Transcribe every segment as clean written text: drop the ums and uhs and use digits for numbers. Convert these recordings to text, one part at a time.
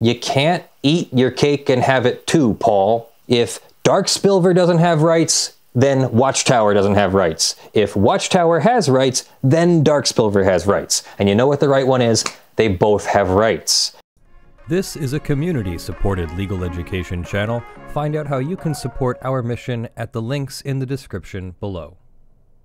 You can't eat your cake and have it too, Paul. If Darkspilver doesn't have rights, then Watchtower doesn't have rights. If Watchtower has rights, then Darkspilver has rights. And you know what the right one is? They both have rights. This is a community-supported legal education channel. Find out how you can support our mission at the links in the description below.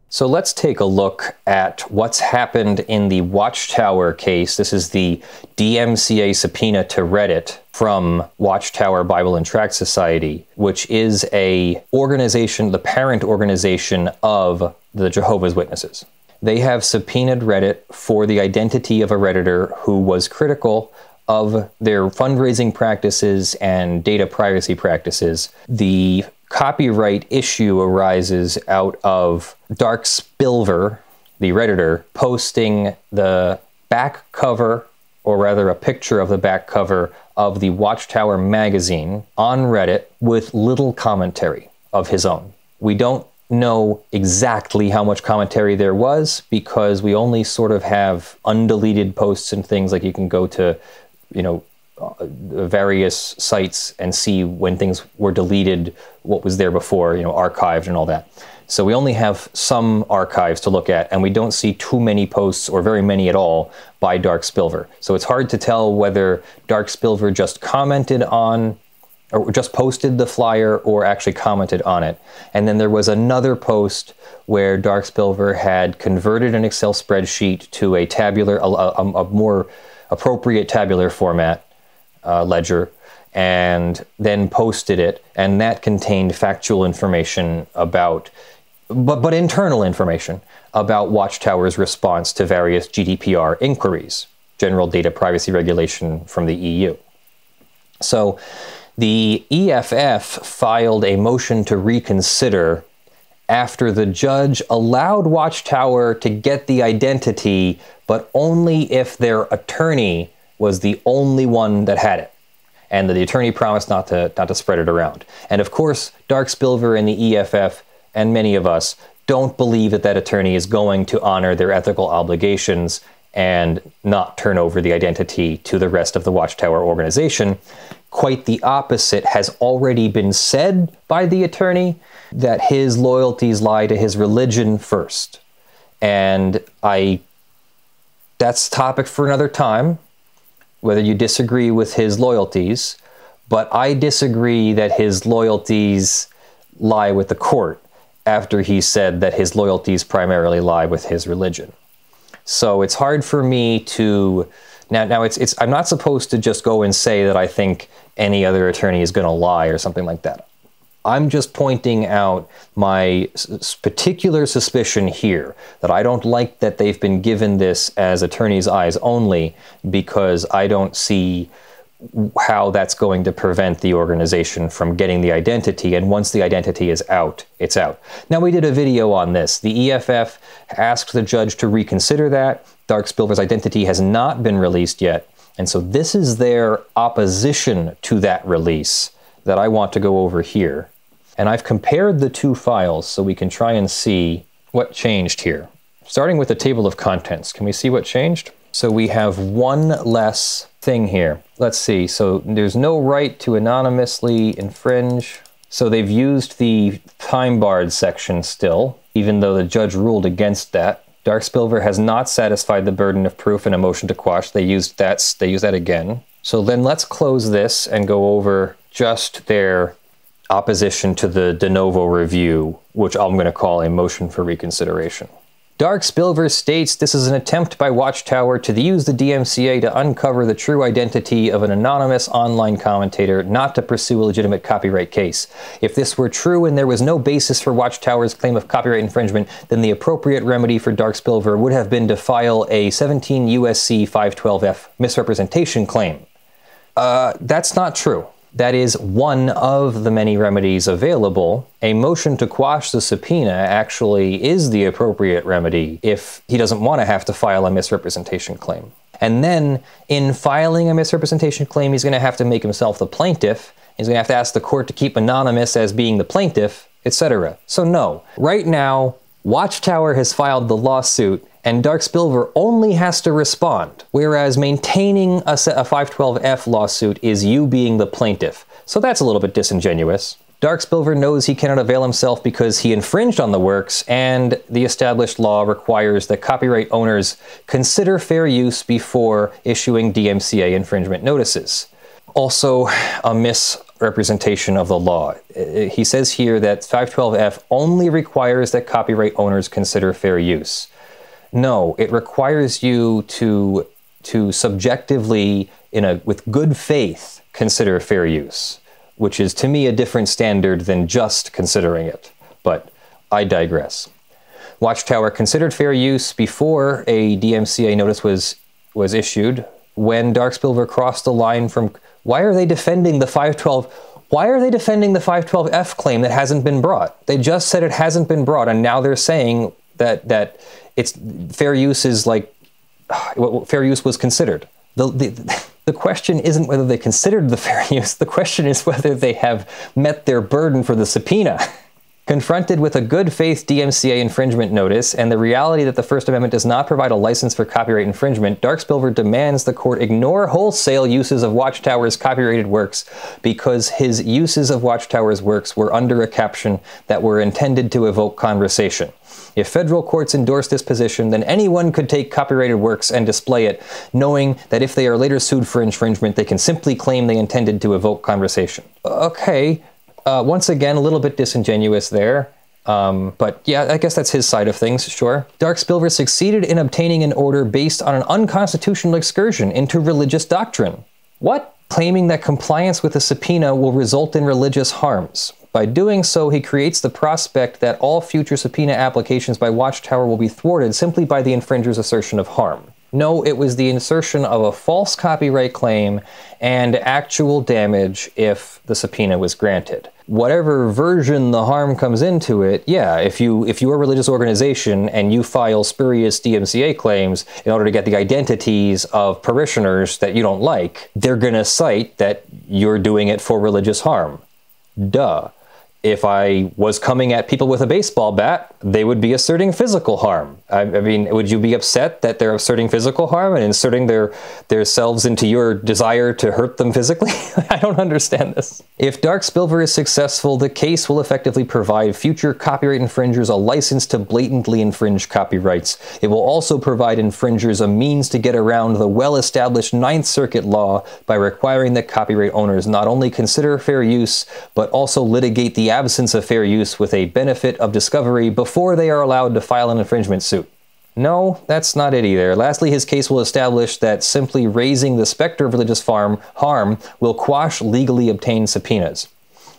So let's take a look at what's happened in the Watchtower case. This is the DMCA subpoena to Reddit from Watchtower Bible and Tract Society, which is a organization, the parent organization of the Jehovah's Witnesses. They have subpoenaed Reddit for the identity of a Redditor who was critical of their fundraising practices and data privacy practices. The copyright issue arises out of Darkspilver, the Redditor, posting the back cover, or rather a picture of the back cover of the Watchtower magazine on Reddit with little commentary of his own. We don't know exactly how much commentary there was because we only sort of have undeleted posts and things, like you can go to, various sites and see when things were deleted, what was there before, archived and all that. So we only have some archives to look at, and we don't see too many posts, or very many at all, by Darkspilver. So it's hard to tell whether Darkspilver just commented on, or just posted the flyer, or actually commented on it. And then there was another post where Darkspilver had converted an Excel spreadsheet to a tabular, a more appropriate tabular format ledger, and then posted it, and that contained factual information about, but internal information about Watchtower's response to various GDPR inquiries, General Data Privacy Regulation from the EU. So the EFF filed a motion to reconsider after the judge allowed Watchtower to get the identity, but only if their attorney was the only one that had it. And the attorney promised not to spread it around. And of course, Darkspilver and the EFF, and many of us, don't believe that that attorney is going to honor their ethical obligations and not turn over the identity to the rest of the Watchtower organization. Quite the opposite has already been said by the attorney, that his loyalties lie to his religion first. And that's a topic for another time, whether you disagree with his loyalties, but I disagree that his loyalties lie with the court after he said that his loyalties primarily lie with his religion. So it's hard for me to, now I'm not supposed to just go and say that I think any other attorney is going to lie or something like that. I'm just pointing out my particular suspicion here, that I don't like that they've been given this as attorney's eyes only, because I don't see how that's going to prevent the organization from getting the identity, and once the identity is out, it's out. Now, we did a video on this. The EFF asked the judge to reconsider that. Darkspilver's identity has not been released yet, and so this is their opposition to that release that I want to go over here. And I've compared the two files so we can try and see what changed here. Starting with the table of contents, can we see what changed? So we have one less thing here. Let's see, so there's no right to anonymously infringe. So they've used the time-barred section still, even though the judge ruled against that. Darkspilver has not satisfied the burden of proof in a motion to quash. They used that again. So then let's close this and go over just their opposition to the de novo review, which I'm going to call a motion for reconsideration. Darkspilver states this is an attempt by Watchtower to use the DMCA to uncover the true identity of an anonymous online commentator, not to pursue a legitimate copyright case. If this were true and there was no basis for Watchtower's claim of copyright infringement, then the appropriate remedy for Darkspilver would have been to file a 17 USC 512F misrepresentation claim. That's not true. That is one of the many remedies available. A motion to quash the subpoena actually is the appropriate remedy if he doesn't want to have to file a misrepresentation claim. And then, in filing a misrepresentation claim, he's going to have to make himself the plaintiff. He's going to have to ask the court to keep anonymous as being the plaintiff, etc. So no. Right now, Watchtower has filed the lawsuit, and Dark Spilver only has to respond, whereas maintaining a 512F lawsuit is you being the plaintiff. So that's a little bit disingenuous. Dark Spilver knows he cannot avail himself because he infringed on the works, and the established law requires that copyright owners consider fair use before issuing DMCA infringement notices. Also, a misrepresentation of the law. He says here that 512F only requires that copyright owners consider fair use. No, it requires you to subjectively, with good faith, consider fair use, which is to me a different standard than just considering it. But I digress. Watchtower considered fair use before a DMCA notice was issued. When Dark Spilver crossed the line from, why are they defending the 512F claim that hasn't been brought? They just said it hasn't been brought, and now they're saying that it's fair use is like fair use was considered. The question isn't whether they considered the fair use. The question is whether they have met their burden for the subpoena. Confronted with a good faith DMCA infringement notice and the reality that the First Amendment does not provide a license for copyright infringement, Dark Spilver demands the court ignore wholesale uses of Watchtower's copyrighted works because his uses of Watchtower's works were under a caption that were intended to evoke conversation. If federal courts endorse this position, then anyone could take copyrighted works and display it, knowing that if they are later sued for infringement, they can simply claim they intended to evoke conversation. Okay, once again, a little bit disingenuous there. But yeah, I guess that's his side of things, sure. Dark Spilver succeeded in obtaining an order based on an unconstitutional excursion into religious doctrine. What? Claiming that compliance with a subpoena will result in religious harms. By doing so, he creates the prospect that all future subpoena applications by Watchtower will be thwarted simply by the infringer's assertion of harm. No, it was the insertion of a false copyright claim and actual damage if the subpoena was granted. Whatever version the harm comes into it, yeah, if you're a religious organization and you file spurious DMCA claims in order to get the identities of parishioners that you don't like, they're gonna cite that you're doing it for religious harm. Duh. If I was coming at people with a baseball bat, they would be asserting physical harm. I mean, would you be upset that they're asserting physical harm and inserting their selves into your desire to hurt them physically? I don't understand this. If Dark Spilver is successful, the case will effectively provide future copyright infringers a license to blatantly infringe copyrights. It will also provide infringers a means to get around the well-established Ninth Circuit law by requiring that copyright owners not only consider fair use, but also litigate the absence of fair use with a benefit of discovery before they are allowed to file an infringement suit. No, that's not it either. Lastly, his case will establish that simply raising the specter of religious harm will quash legally obtained subpoenas.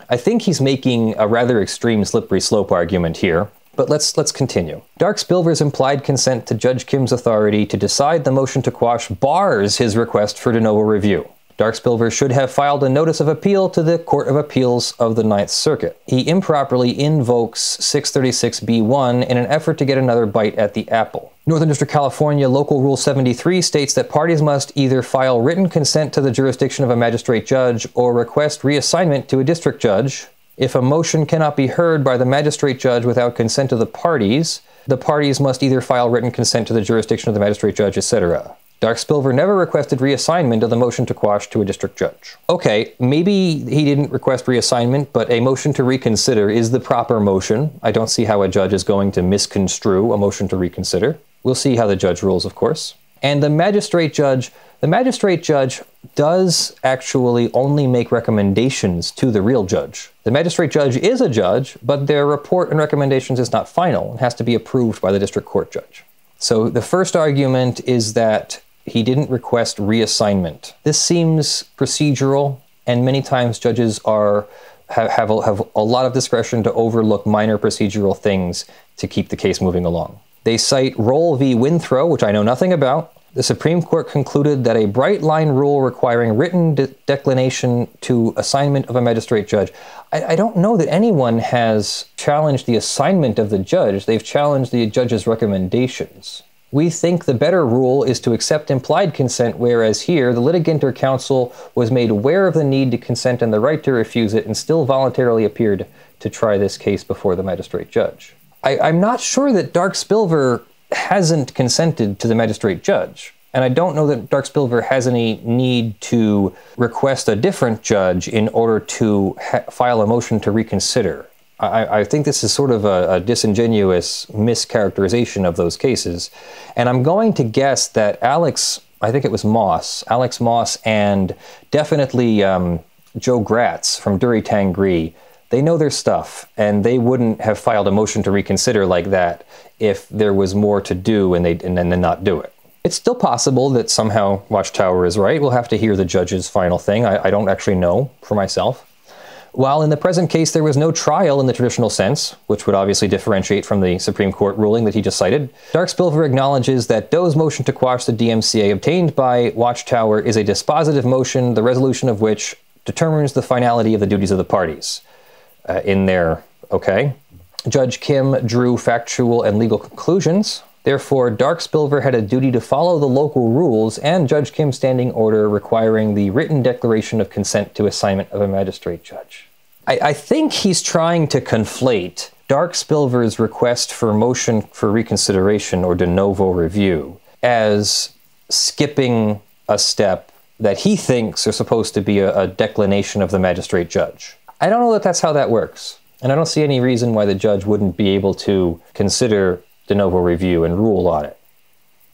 I think he's making a rather extreme slippery slope argument here, but let's continue. Dark Spilver's implied consent to Judge Kim's authority to decide the motion to quash bars his request for de novo review. Dark Spilver should have filed a notice of appeal to the Court of Appeals of the Ninth Circuit. He improperly invokes 636b1 in an effort to get another bite at the apple. Northern District California Local Rule 73 states that parties must either file written consent to the jurisdiction of a magistrate judge or request reassignment to a district judge. If a motion cannot be heard by the magistrate judge without consent of the parties must either file written consent to the jurisdiction of the magistrate judge, etc. Dark Spilver never requested reassignment of the motion to quash to a district judge. Okay, maybe he didn't request reassignment, but a motion to reconsider is the proper motion. I don't see how a judge is going to misconstrue a motion to reconsider. We'll see how the judge rules, of course. And the magistrate judge does actually only make recommendations to the real judge. The magistrate judge is a judge, but their report and recommendations is not final and has to be approved by the district court judge. So the first argument is that he didn't request reassignment. This seems procedural, and many times judges have a lot of discretion to overlook minor procedural things to keep the case moving along. They cite Roll v. Withrow, which I know nothing about. The Supreme Court concluded that a bright-line rule requiring written declination to assignment of a magistrate judge. I don't know that anyone has challenged the assignment of the judge. They've challenged the judge's recommendations. We think the better rule is to accept implied consent, whereas here, the litigant or counsel was made aware of the need to consent and the right to refuse it and still voluntarily appeared to try this case before the magistrate judge. I'm not sure that Dark Spilver hasn't consented to the magistrate judge. And I don't know that Darkspilver has any need to request a different judge in order to file a motion to reconsider. I think this is sort of a disingenuous mischaracterization of those cases. And I'm going to guess that Alex Moss, and definitely Joe Gratz from Dury Tangri, they know their stuff, and they wouldn't have filed a motion to reconsider like that if there was more to do and then not do it. It's still possible that somehow Watchtower is right. We'll have to hear the judge's final thing. I don't actually know for myself. While in the present case there was no trial in the traditional sense, which would obviously differentiate from the Supreme Court ruling that he just cited, Darkspilver acknowledges that Doe's motion to quash the DMCA obtained by Watchtower is a dispositive motion, the resolution of which determines the finality of the duties of the parties. Okay. Judge Kim drew factual and legal conclusions. Therefore, Darkspilver had a duty to follow the local rules and Judge Kim's standing order requiring the written declaration of consent to assignment of a magistrate judge. I think he's trying to conflate Darkspilver's request for motion for reconsideration or de novo review as skipping a step that he thinks are supposed to be a declination of the magistrate judge. I don't know that that's how that works. And I don't see any reason why the judge wouldn't be able to consider de novo review and rule on it.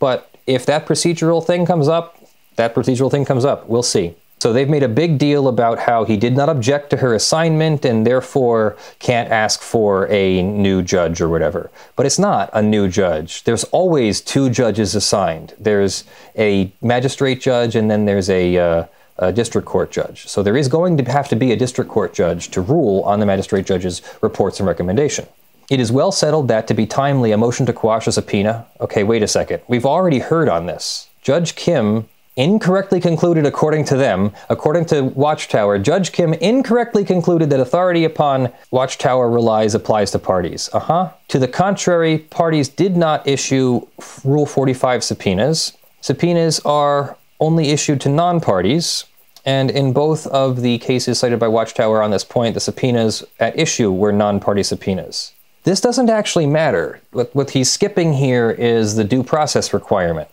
But if that procedural thing comes up, we'll see. So they've made a big deal about how he did not object to her assignment and therefore can't ask for a new judge or whatever. But it's not a new judge. There's always two judges assigned. There's a magistrate judge and then there's a district court judge. So there is going to have to be a district court judge to rule on the magistrate judge's reports and recommendation. It is well settled that, to be timely, a motion to quash a subpoena... Okay, wait a second. We've already heard on this. Judge Kim incorrectly concluded, according to Watchtower, Judge Kim incorrectly concluded that authority upon Watchtower applies to parties. To the contrary, parties did not issue Rule 45 subpoenas. Subpoenas are only issued to non-parties, and in both of the cases cited by Watchtower on this point, the subpoenas at issue were non-party subpoenas. This doesn't actually matter. What he's skipping here is the due process requirement.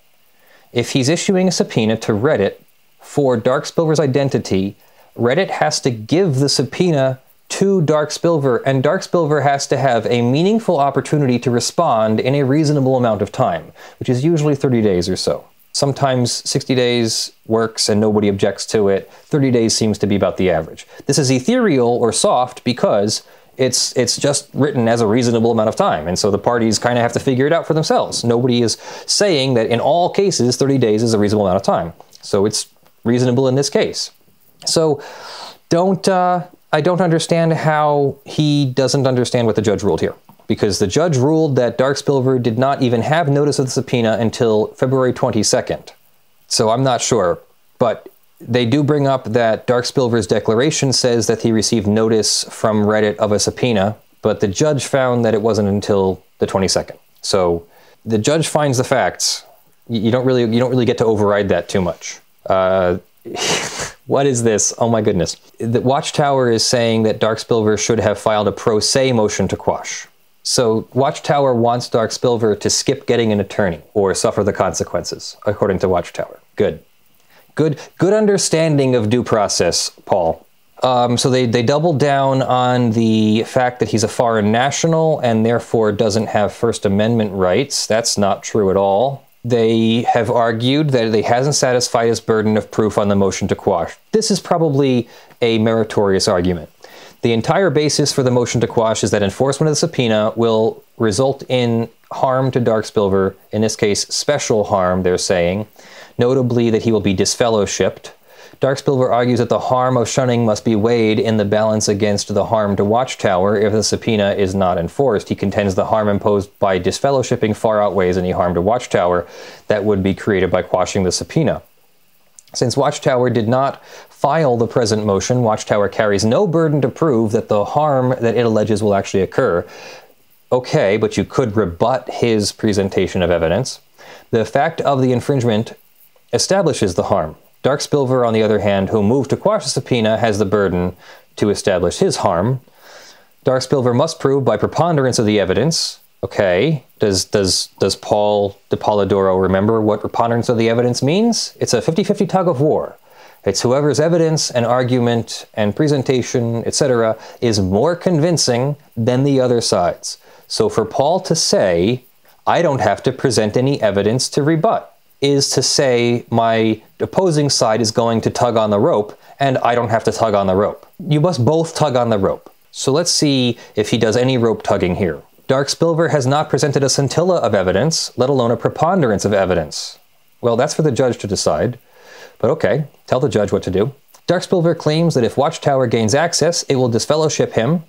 If he's issuing a subpoena to Reddit for Darkspilver's identity, Reddit has to give the subpoena to Darkspilver, and Darkspilver has to have a meaningful opportunity to respond in a reasonable amount of time, which is usually 30 days or so. Sometimes 60 days works and nobody objects to it. 30 days seems to be about the average. This is ethereal or soft because it's just written as a reasonable amount of time, and so the parties kind of have to figure it out for themselves. Nobody is saying that in all cases 30 days is a reasonable amount of time, so it's reasonable in this case. So I don't understand how he doesn't understand what the judge ruled here, because the judge ruled that Darkspilver did not even have notice of the subpoena until February 22nd. So I'm not sure, but they do bring up that Darkspilver's declaration says that he received notice from Reddit of a subpoena, but the judge found that it wasn't until the 22nd. So the judge finds the facts. You don't really get to override that too much. What is this? Oh my goodness. The Watchtower is saying that Darkspilver should have filed a pro se motion to quash. So Watchtower wants Darkspilver to skip getting an attorney or suffer the consequences, according to Watchtower. Good understanding of due process, Paul. So they double down on the fact that he's a foreign national and therefore doesn't have First Amendment rights. That's not true at all. They have argued that he hasn't satisfied his burden of proof on the motion to quash. This is probably a meritorious argument. The entire basis for the motion to quash is that enforcement of the subpoena will result in harm to Darkspilver, in this case, special harm, they're saying, notably that he will be disfellowshipped. Darkspilver argues that the harm of shunning must be weighed in the balance against the harm to Watchtower if the subpoena is not enforced. He contends the harm imposed by disfellowshipping far outweighs any harm to Watchtower that would be created by quashing the subpoena. Since Watchtower did not file the present motion, Watchtower carries no burden to prove that the harm that it alleges will actually occur. Okay, but you could rebut his presentation of evidence. The fact of the infringement establishes the harm. Darkspilver, on the other hand, who moved to quash the subpoena, has the burden to establish his harm. Darkspilver must prove by preponderance of the evidence Okay, does Paul de Polidoro remember what preponderance of the evidence means? It's a 50-50 tug of war. It's whoever's evidence and argument and presentation, etc., is more convincing than the other side's. So for Paul to say, I don't have to present any evidence to rebut, is to say my opposing side is going to tug on the rope and I don't have to tug on the rope. You must both tug on the rope. So let's see if he does any rope tugging here. Darkspilver has not presented a scintilla of evidence, let alone a preponderance of evidence. Well, that's for the judge to decide. But okay, tell the judge what to do. Darkspilver claims that if Watchtower gains access, it will disfellowship him.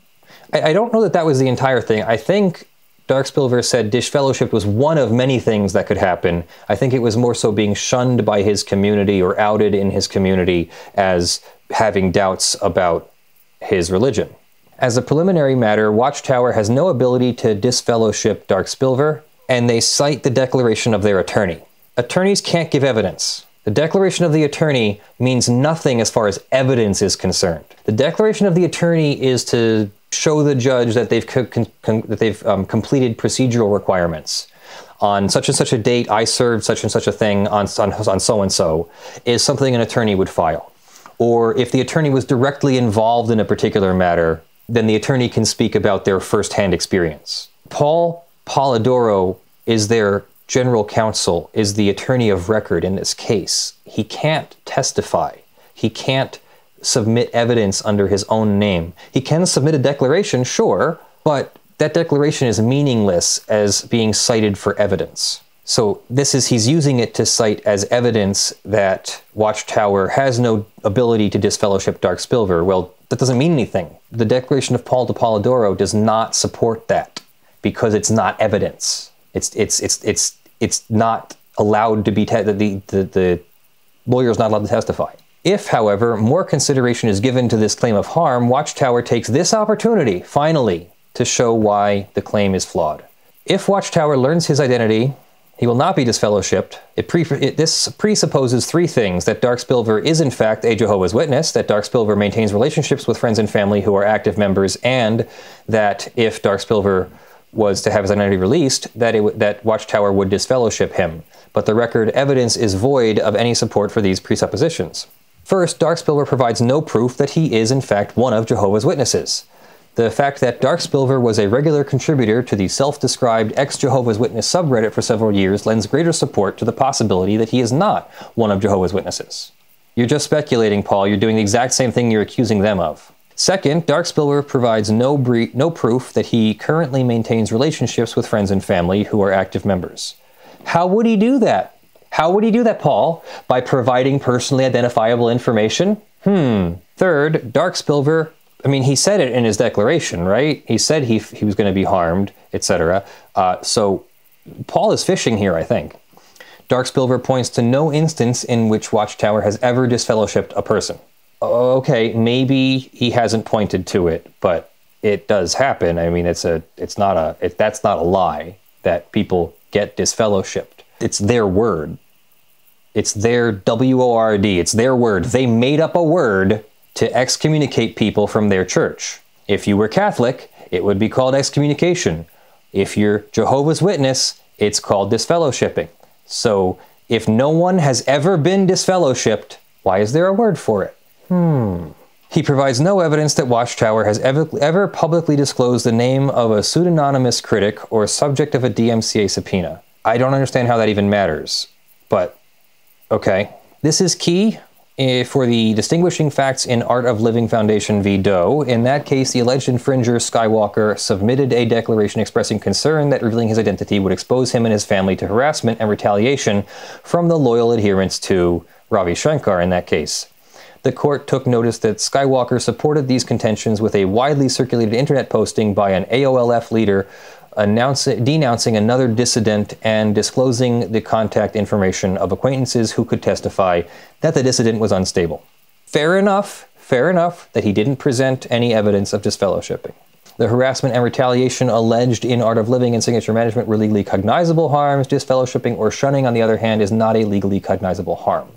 I don't know that that was the entire thing. I think Darkspilver said disfellowship was one of many things that could happen. I think it was more so being shunned by his community or outed in his community as having doubts about his religion. As a preliminary matter, Watchtower has no ability to disfellowship Darkspilver, and they cite the declaration of their attorney. Attorneys can't give evidence. The declaration of the attorney means nothing as far as evidence is concerned. The declaration of the attorney is to show the judge that they've completed procedural requirements. On such and such a date, I served such and such a thing on so-and-so, is something an attorney would file. Or if the attorney was directly involved in a particular matter, then the attorney can speak about their first-hand experience. Paul Polidoro is their general counsel, is the attorney of record in this case. He can't testify. He can't submit evidence under his own name. He can submit a declaration, sure, but that declaration is meaningless as being cited for evidence. So he's using it to cite as evidence that Watchtower has no ability to disfellowship Darkspilver. Well, that doesn't mean anything. The declaration of Paul de Polidoro does not support that because it's not evidence. It's not allowed to be, the lawyer is not allowed to testify. If, however, more consideration is given to this claim of harm, Watchtower takes this opportunity, finally, to show why the claim is flawed. If Watchtower learns his identity, he will not be disfellowshipped. This presupposes three things: that Darkspilver is in fact a Jehovah's Witness, that Darkspilver maintains relationships with friends and family who are active members, and that if Darkspilver was to have his identity released, that Watchtower would disfellowship him. But the record evidence is void of any support for these presuppositions. First, Darkspilver provides no proof that he is in fact one of Jehovah's Witnesses. The fact that Darkspilver was a regular contributor to the self-described ex-Jehovah's Witness subreddit for several years lends greater support to the possibility that he is not one of Jehovah's Witnesses. You're just speculating, Paul. You're doing the exact same thing you're accusing them of. Second, Darkspilver provides no proof that he currently maintains relationships with friends and family who are active members. How would he do that? How would he do that, Paul? By providing personally identifiable information? Third, Darkspilver, he said it in his declaration, right? He said he was going to be harmed, etc. So Paul is fishing here, I think. Darkspilver points to no instance in which Watchtower has ever disfellowshipped a person. Okay, maybe he hasn't pointed to it, but it does happen. That's not a lie that people get disfellowshipped. It's their word. It's their W-O-R-D. It's their word. They made up a word to excommunicate people from their church. If you were Catholic, it would be called excommunication. If you're Jehovah's Witness, it's called disfellowshipping. So if no one has ever been disfellowshipped, why is there a word for it? He provides no evidence that Watchtower has ever publicly disclosed the name of a pseudonymous critic or subject of a DMCA subpoena. I don't understand how that even matters, but okay. This is key for the distinguishing facts in Art of Living Foundation v. Doe. In that case, the alleged infringer, Skywalker, submitted a declaration expressing concern that revealing his identity would expose him and his family to harassment and retaliation from the loyal adherents to Ravi Shankar in that case. The court took notice that Skywalker supported these contentions with a widely circulated internet posting by an AOLF leader denouncing another dissident and disclosing the contact information of acquaintances who could testify that the dissident was unstable. Fair enough that he didn't present any evidence of disfellowshipping. The harassment and retaliation alleged in Art of Living and Signature Management were legally cognizable harms. Disfellowshipping or shunning, on the other hand, is not a legally cognizable harm.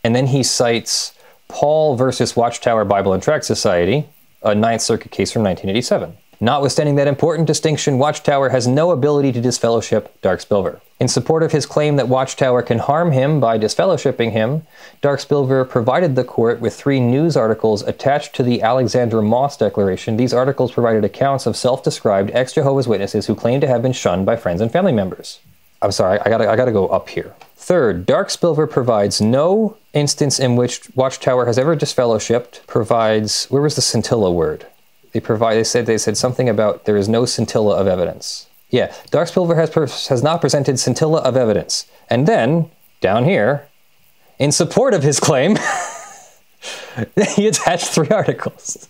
And then he cites Paul versus Watchtower Bible and Tract Society, a Ninth Circuit case from 1987. Notwithstanding that important distinction, Watchtower has no ability to disfellowship Darkspilver. In support of his claim that Watchtower can harm him by disfellowshipping him, Darkspilver provided the court with 3 news articles attached to the Alexandra Moss Declaration. These articles provided accounts of self-described ex-Jehovah's Witnesses who claim to have been shunned by friends and family members. I'm sorry, I gotta go up here. Third, Darkspilver provides no instance in which Watchtower has ever disfellowshipped, where was the scintilla word? They said something about there is no scintilla of evidence. Yeah, Darkspilver has not presented scintilla of evidence. And then, down here, in support of his claim, he attached 3 articles.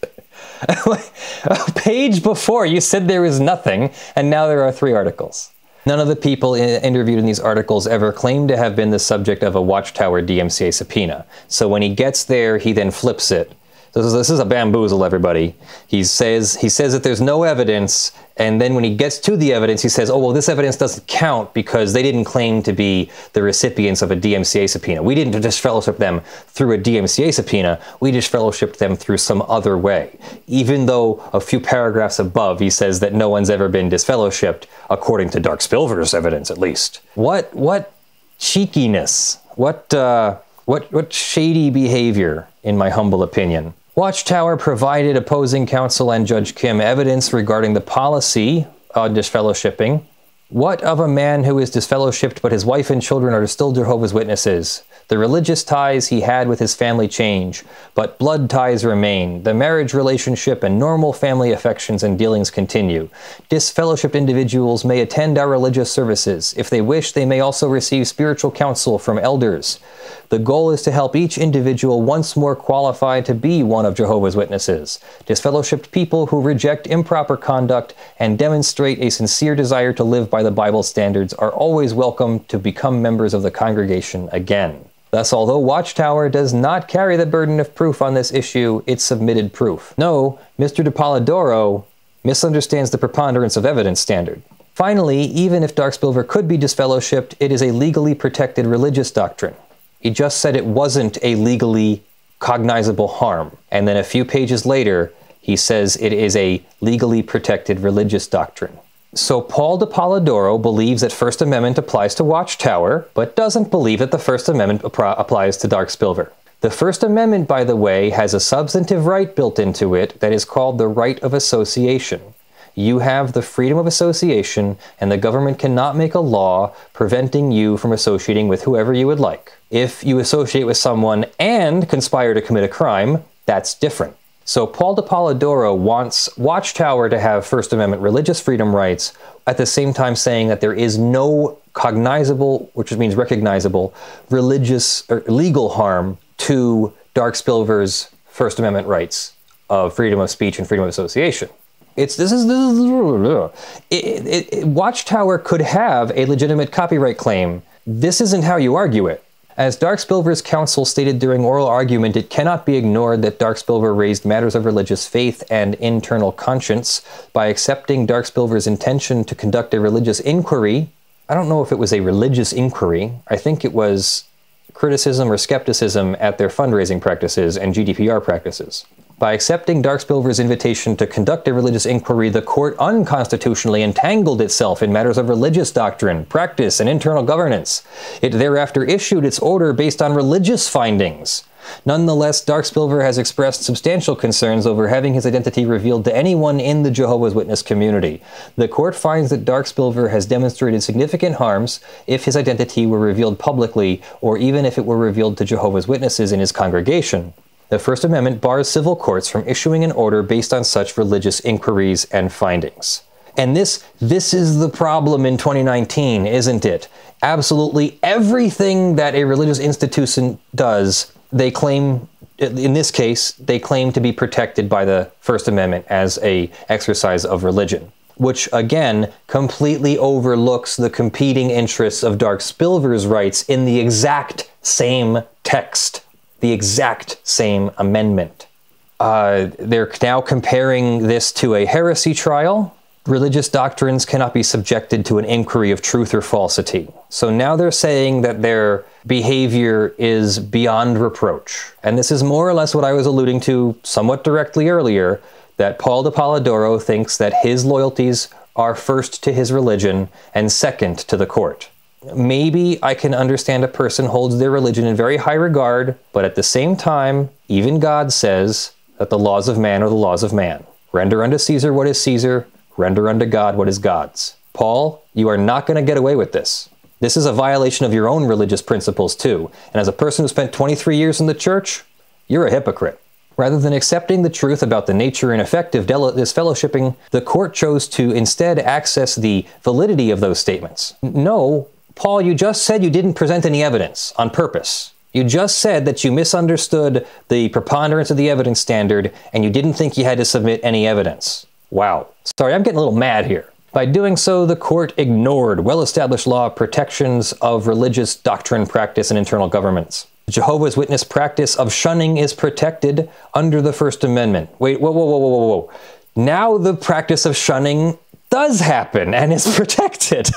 A page before you said there was nothing, and now there are 3 articles. None of the people interviewed in these articles ever claimed to have been the subject of a Watchtower DMCA subpoena. So when he gets there, he then flips it. This is a bamboozle, everybody. He says that there's no evidence, and then when he gets to the evidence, he says, oh, well, this evidence doesn't count because they didn't claim to be the recipients of a DMCA subpoena. We didn't disfellowship them through a DMCA subpoena. We disfellowshipped them through some other way. Even though a few paragraphs above, he says that no one's ever been disfellowshipped, according to Darkspilver's evidence, at least. What cheekiness. What shady behavior, in my humble opinion. Watchtower provided opposing counsel and Judge Kim evidence regarding the policy on disfellowshipping. What of a man who is disfellowshipped but his wife and children are still Jehovah's Witnesses? The religious ties he had with his family change, but blood ties remain. The marriage relationship and normal family affections and dealings continue. Disfellowshipped individuals may attend our religious services. If they wish, they may also receive spiritual counsel from elders. The goal is to help each individual once more qualify to be one of Jehovah's Witnesses. Disfellowshipped people who reject improper conduct and demonstrate a sincere desire to live by the Bible standards are always welcome to become members of the congregation again. Thus, although Watchtower does not carry the burden of proof on this issue, it submitted proof. No, Mr. DiPolidoro misunderstands the preponderance of evidence standard. Finally, even if Darkspilver could be disfellowshipped, it is a legally protected religious doctrine. He just said it wasn't a legally cognizable harm. And then a few pages later, he says it is a legally protected religious doctrine. So Paul DiPolidoro believes that First Amendment applies to Watchtower, but doesn't believe that the First Amendment applies to Darkspilver. The First Amendment, by the way, has a substantive right built into it that is called the right of association. You have the freedom of association, and the government cannot make a law preventing you from associating with whoever you would like. If you associate with someone and conspire to commit a crime, that's different. So Paul DiPolidoro wants Watchtower to have First Amendment religious freedom rights, at the same time saying that there is no cognizable, which means recognizable, religious or legal harm to Darkspilver's First Amendment rights of freedom of speech and freedom of association. Watchtower could have a legitimate copyright claim. This isn't how you argue it. As Darkspilver's counsel stated during oral argument, it cannot be ignored that Darkspilver raised matters of religious faith and internal conscience by accepting Darkspilver's intention to conduct a religious inquiry. I don't know if it was a religious inquiry. I think it was criticism or skepticism at their fundraising practices and GDPR practices. By accepting Darkspilver's invitation to conduct a religious inquiry, the court unconstitutionally entangled itself in matters of religious doctrine, practice, and internal governance. It thereafter issued its order based on religious findings. Nonetheless, Darkspilver has expressed substantial concerns over having his identity revealed to anyone in the Jehovah's Witness community. The court finds that Darkspilver has demonstrated significant harms if his identity were revealed publicly, or even if it were revealed to Jehovah's Witnesses in his congregation. The First Amendment bars civil courts from issuing an order based on such religious inquiries and findings. And this is the problem in 2019, isn't it? Absolutely everything that a religious institution does, they claim, in this case, they claim to be protected by the First Amendment as an exercise of religion, which again completely overlooks the competing interests of Darkspilver's rights in the exact same text. The exact same amendment. They're now comparing this to a heresy trial. Religious doctrines cannot be subjected to an inquiry of truth or falsity. So now they're saying that their behavior is beyond reproach. And this is more or less what I was alluding to somewhat directly earlier. that Paul de Polidoro thinks that his loyalties are first to his religion and second to the court. Maybe I can understand a person holds their religion in very high regard, but at the same time, even God says that the laws of man are the laws of man. Render unto Caesar what is Caesar, render unto God what is God's. Paul, you are not going to get away with this. This is a violation of your own religious principles too, and as a person who spent 23 years in the church, you're a hypocrite. Rather than accepting the truth about the nature and effect of this fellowshipping, the court chose to instead access the validity of those statements. No, Paul, you just said you didn't present any evidence on purpose. You just said that you misunderstood the preponderance of the evidence standard and you didn't think you had to submit any evidence. Wow. Sorry, I'm getting a little mad here. By doing so, the court ignored well-established law protections of religious doctrine, practice, and internal governments. Jehovah's Witness practice of shunning is protected under the First Amendment. Wait, whoa. Now the practice of shunning does happen and is protected.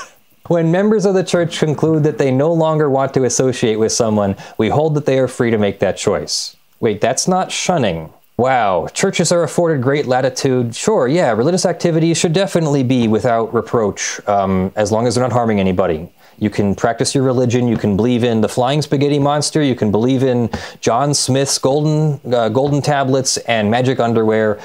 When members of the church conclude that they no longer want to associate with someone, we hold that they are free to make that choice. Wait, that's not shunning. Wow, churches are afforded great latitude. Sure, yeah, religious activities should definitely be without reproach, as long as they're not harming anybody. You can practice your religion, you can believe in the flying spaghetti monster, you can believe in John Smith's golden tablets and magic underwear,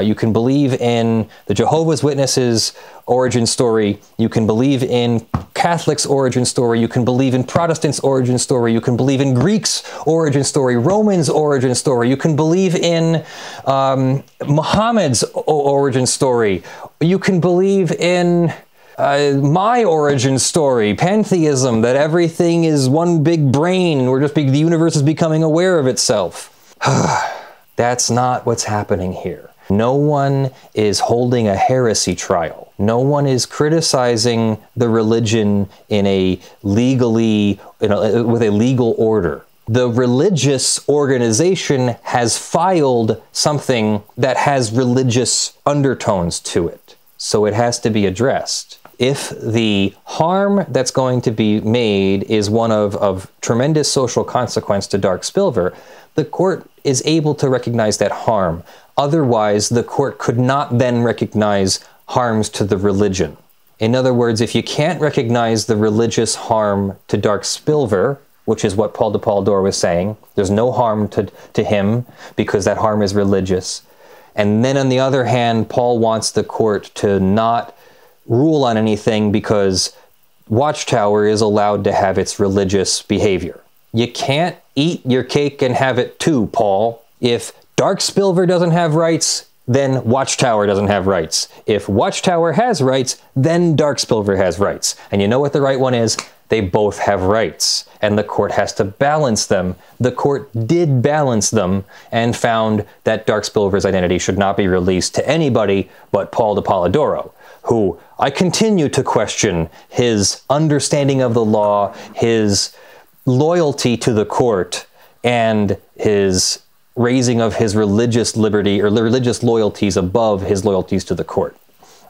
you can believe in the Jehovah's Witnesses' origin story, you can believe in Catholics' origin story, you can believe in Protestants' origin story, you can believe in Greeks' origin story, Romans' origin story, you can believe in Muhammad's origin story, you can believe in my origin story, pantheism, that everything is one big brain, the universe is becoming aware of itself. That's not what's happening here. No one is holding a heresy trial. No one is criticizing the religion in a with a legal order. The religious organization has filed something that has religious undertones to it, so it has to be addressed. If the harm that's going to be made is one of tremendous social consequence to Dark Spilver, the court is able to recognize that harm. Otherwise, the court could not then recognize harms to the religion. In other words, if you can't recognize the religious harm to Dark Spilver, which is what Paul de Polidoro was saying, there's no harm to him because that harm is religious. And then on the other hand, Paul wants the court to not rule on anything because Watchtower is allowed to have its religious behavior. You can't eat your cake and have it too, Paul. If Dark Spilver doesn't have rights, then Watchtower doesn't have rights. If Watchtower has rights, then Dark Spilver has rights. And you know what the right one is? They both have rights, and the court has to balance them. The court did balance them and found that Dark Spilver's identity should not be released to anybody but Paul de Polidoro, who I continue to question his understanding of the law, his loyalty to the court, and his raising of his religious liberty or religious loyalties above his loyalties to the court.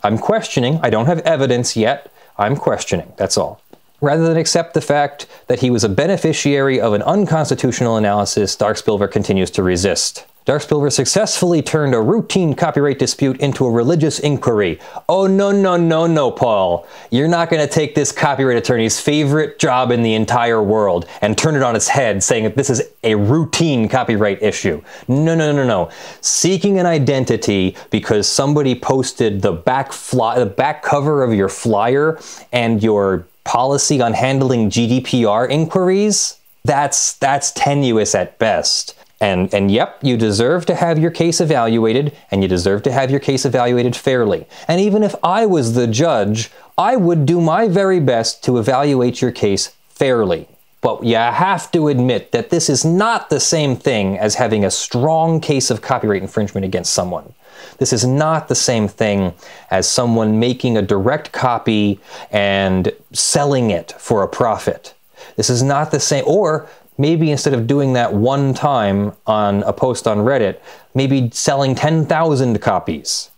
I'm questioning. I don't have evidence yet. I'm questioning. That's all. Rather than accept the fact that he was a beneficiary of an unconstitutional analysis, Dark Spilver continues to resist. Dark Spilver successfully turned a routine copyright dispute into a religious inquiry. Oh, no, Paul. You're not going to take this copyright attorney's favorite job in the entire world and turn it on its head, saying that this is a routine copyright issue. No. Seeking an identity because somebody posted the back cover of your flyer and your policy on handling GDPR inquiries, that's tenuous at best. And yep, you deserve to have your case evaluated, and you deserve to have your case evaluated fairly. And even if I was the judge, I would do my very best to evaluate your case fairly. But you have to admit that this is not the same thing as having a strong case of copyright infringement against someone. This is not the same thing as someone making a direct copy and selling it for a profit. This is not the same, or maybe instead of doing that one time on a post on Reddit, maybe selling 10,000 copies.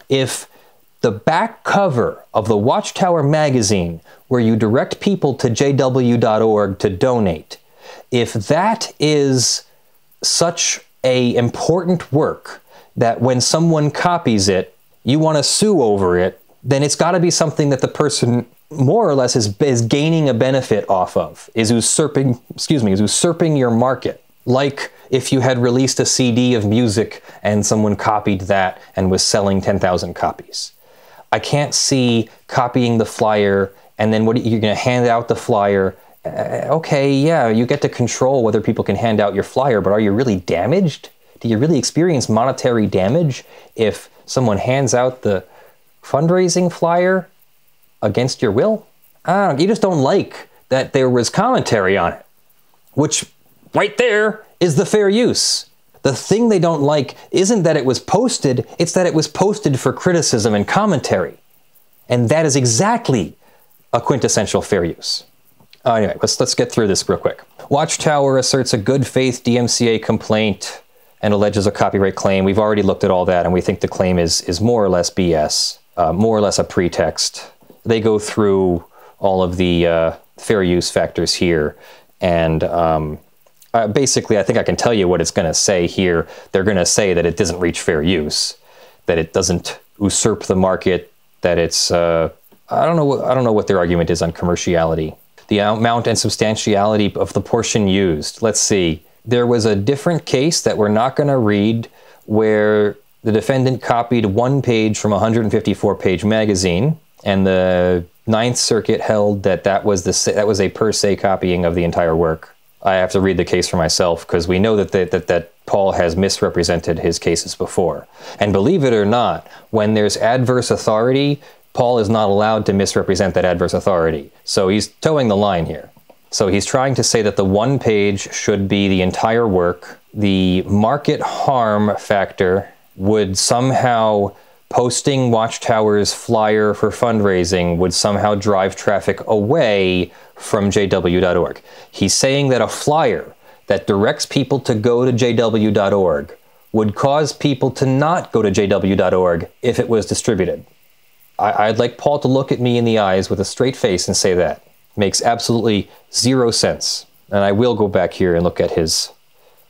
If the back cover of the Watchtower magazine, where you direct people to jw.org to donate, if that is such an important work, that when someone copies it, you want to sue over it, then it's got to be something that the person more or less is gaining a benefit off of, is usurping your market. Like if you had released a CD of music and someone copied that and was selling 10,000 copies. I can't see copying the flyer and then what you're going to hand out the flyer. Okay, yeah, you get to control whether people can hand out your flyer, but are you really damaged? Do you really experience monetary damage if someone hands out the fundraising flyer against your will? You just don't like that there was commentary on it, which right there is the fair use. The thing they don't like isn't that it was posted, it's that it was posted for criticism and commentary. And that is exactly a quintessential fair use. Anyway, let's get through this real quick. Watchtower asserts a good faith DMCA complaint and alleges a copyright claim. We've already looked at all that, and we think the claim is more or less BS, more or less a pretext. They go through all of the fair use factors here, and basically, I think I can tell you what it's going to say here. They're going to say that it doesn't reach fair use, that it doesn't usurp the market, that it's I don't know what their argument is on commerciality. The amount and substantiality of the portion used. Let's see. There was a different case that we're not going to read where the defendant copied one page from a 154-page magazine, and the Ninth Circuit held that was a per se copying of the entire work. I have to read the case for myself because we know that Paul has misrepresented his cases before. And believe it or not, when there's adverse authority, Paul is not allowed to misrepresent that adverse authority. So he's towing the line here. So he's trying to say that the one page should be the entire work. The market harm factor would somehow, posting Watchtower's flyer for fundraising would somehow drive traffic away from jw.org. He's saying that a flyer that directs people to go to jw.org would cause people to not go to jw.org if it was distributed. I'd like Paul to look at me in the eyes with a straight face and say that. Makes absolutely zero sense. And I will go back here and look at his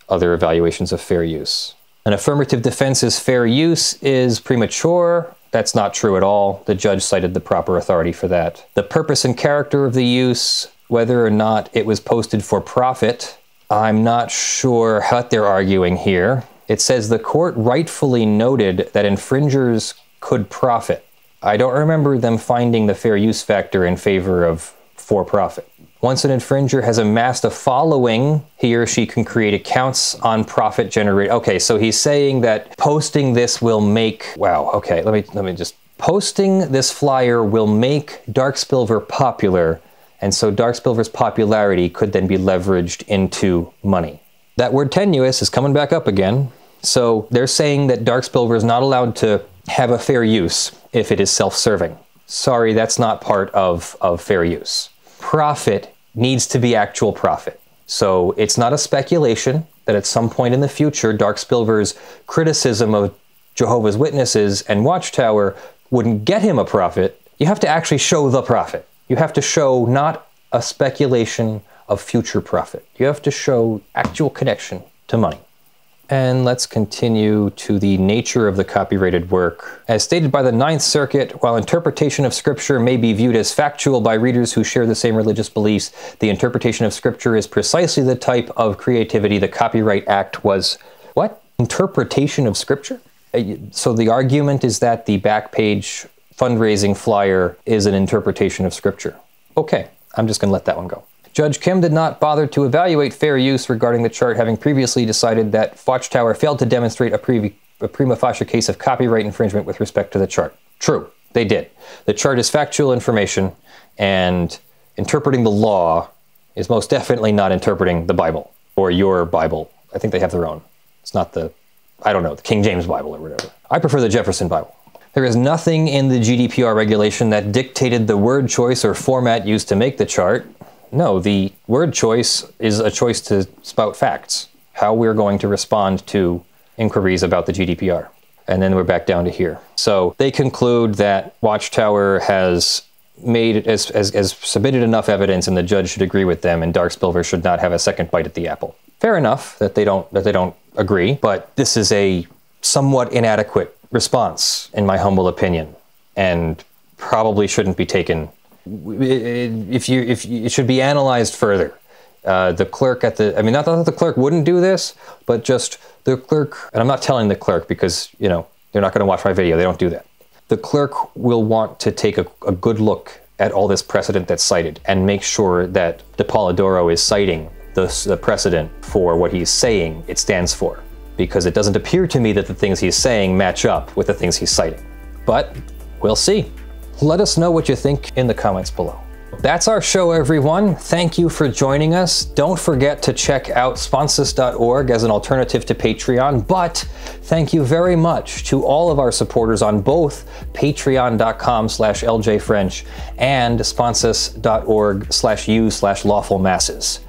other evaluations of fair use. An affirmative defense's fair use is premature. That's not true at all. The judge cited the proper authority for that. The purpose and character of the use, whether or not it was posted for profit, I'm not sure what they're arguing here. It says the court rightfully noted that infringers could profit. I don't remember them finding the fair use factor in favor of for profit. Once an infringer has amassed a following, he or she can create accounts on profit generate. Okay, so he's saying that posting this will make, wow, okay, let me just, posting this flyer will make Darkspilver popular, and so Darkspilver's popularity could then be leveraged into money. That word tenuous is coming back up again. So they're saying that Darkspilver is not allowed to have a fair use if it is self-serving. Sorry, that's not part of fair use. Profit needs to be actual profit. So it's not a speculation that at some point in the future, Darkspilver's criticism of Jehovah's Witnesses and Watchtower wouldn't get him a profit. You have to actually show the profit. You have to show not a speculation of future profit. You have to show actual connection to money. And let's continue to the nature of the copyrighted work. As stated by the Ninth Circuit, while interpretation of Scripture may be viewed as factual by readers who share the same religious beliefs, the interpretation of Scripture is precisely the type of creativity the Copyright Act was... What? Interpretation of Scripture? So the argument is that the back page fundraising flyer is an interpretation of Scripture. Okay, I'm just going to let that one go. Judge Kim did not bother to evaluate fair use regarding the chart, having previously decided that Watchtower failed to demonstrate a prima facie case of copyright infringement with respect to the chart. True, they did. The chart is factual information, and interpreting the law is most definitely not interpreting the Bible, or your Bible. I think they have their own. It's not the, I don't know, the King James Bible or whatever. I prefer the Jefferson Bible. There is nothing in the GDPR regulation that dictated the word choice or format used to make the chart. No, the word choice is a choice to spout facts, how we're going to respond to inquiries about the GDPR. And then we're back down to here. So they conclude that Watchtower has made as submitted enough evidence and the judge should agree with them, and Darkspilver should not have a second bite at the apple. Fair enough that they don't agree, but this is a somewhat inadequate response, in my humble opinion, and probably shouldn't be taken. It should be analyzed further. The clerk at the, I mean, not that the clerk wouldn't do this, but just the clerk, and I'm not telling the clerk because, you know, they're not going to watch my video. They don't do that. The clerk will want to take a good look at all this precedent that's cited and make sure that DePolidoro is citing the precedent for what he's saying it stands for, because it doesn't appear to me that the things he's saying match up with the things he's citing. But we'll see. Let us know what you think in the comments below. That's our show, everyone. Thank you for joining us. Don't forget to check out sponsus.org as an alternative to Patreon, but thank you very much to all of our supporters on both patreon.com/ljfrench and sponsus.org/u/lawfulmasses.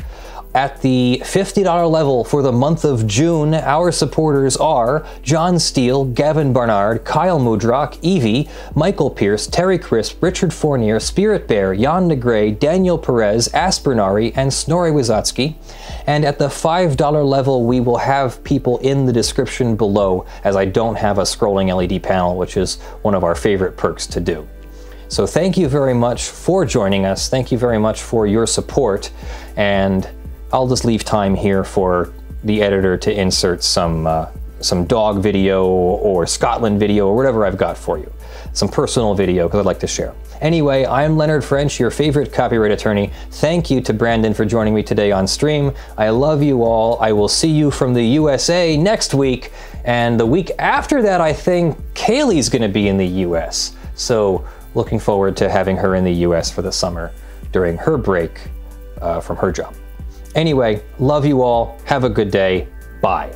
At the $50 level for the month of June, our supporters are John Steele, Gavin Barnard, Kyle Mudrak, Eevi, Michael Pearce, Terry Crisp, Richard Fournier, Spirit Bear, Jan Negrey, Daniel Perez, Aspernari, and Snorre Wisotzky. And at the $5 level, we will have people in the description below, as I don't have a scrolling LED panel, which is one of our favorite perks to do. So thank you very much for joining us. Thank you very much for your support. And I'll just leave time here for the editor to insert some dog video or Scotland video or whatever I've got for you. Some personal video, because I'd like to share. Anyway, I'm Leonard French, your favorite copyright attorney. Thank you to Brandon for joining me today on stream. I love you all. I will see you from the USA next week. And the week after that, I think Kaylee's going to be in the US. So looking forward to having her in the US for the summer during her break from her job. Anyway, love you all. Have a good day. Bye.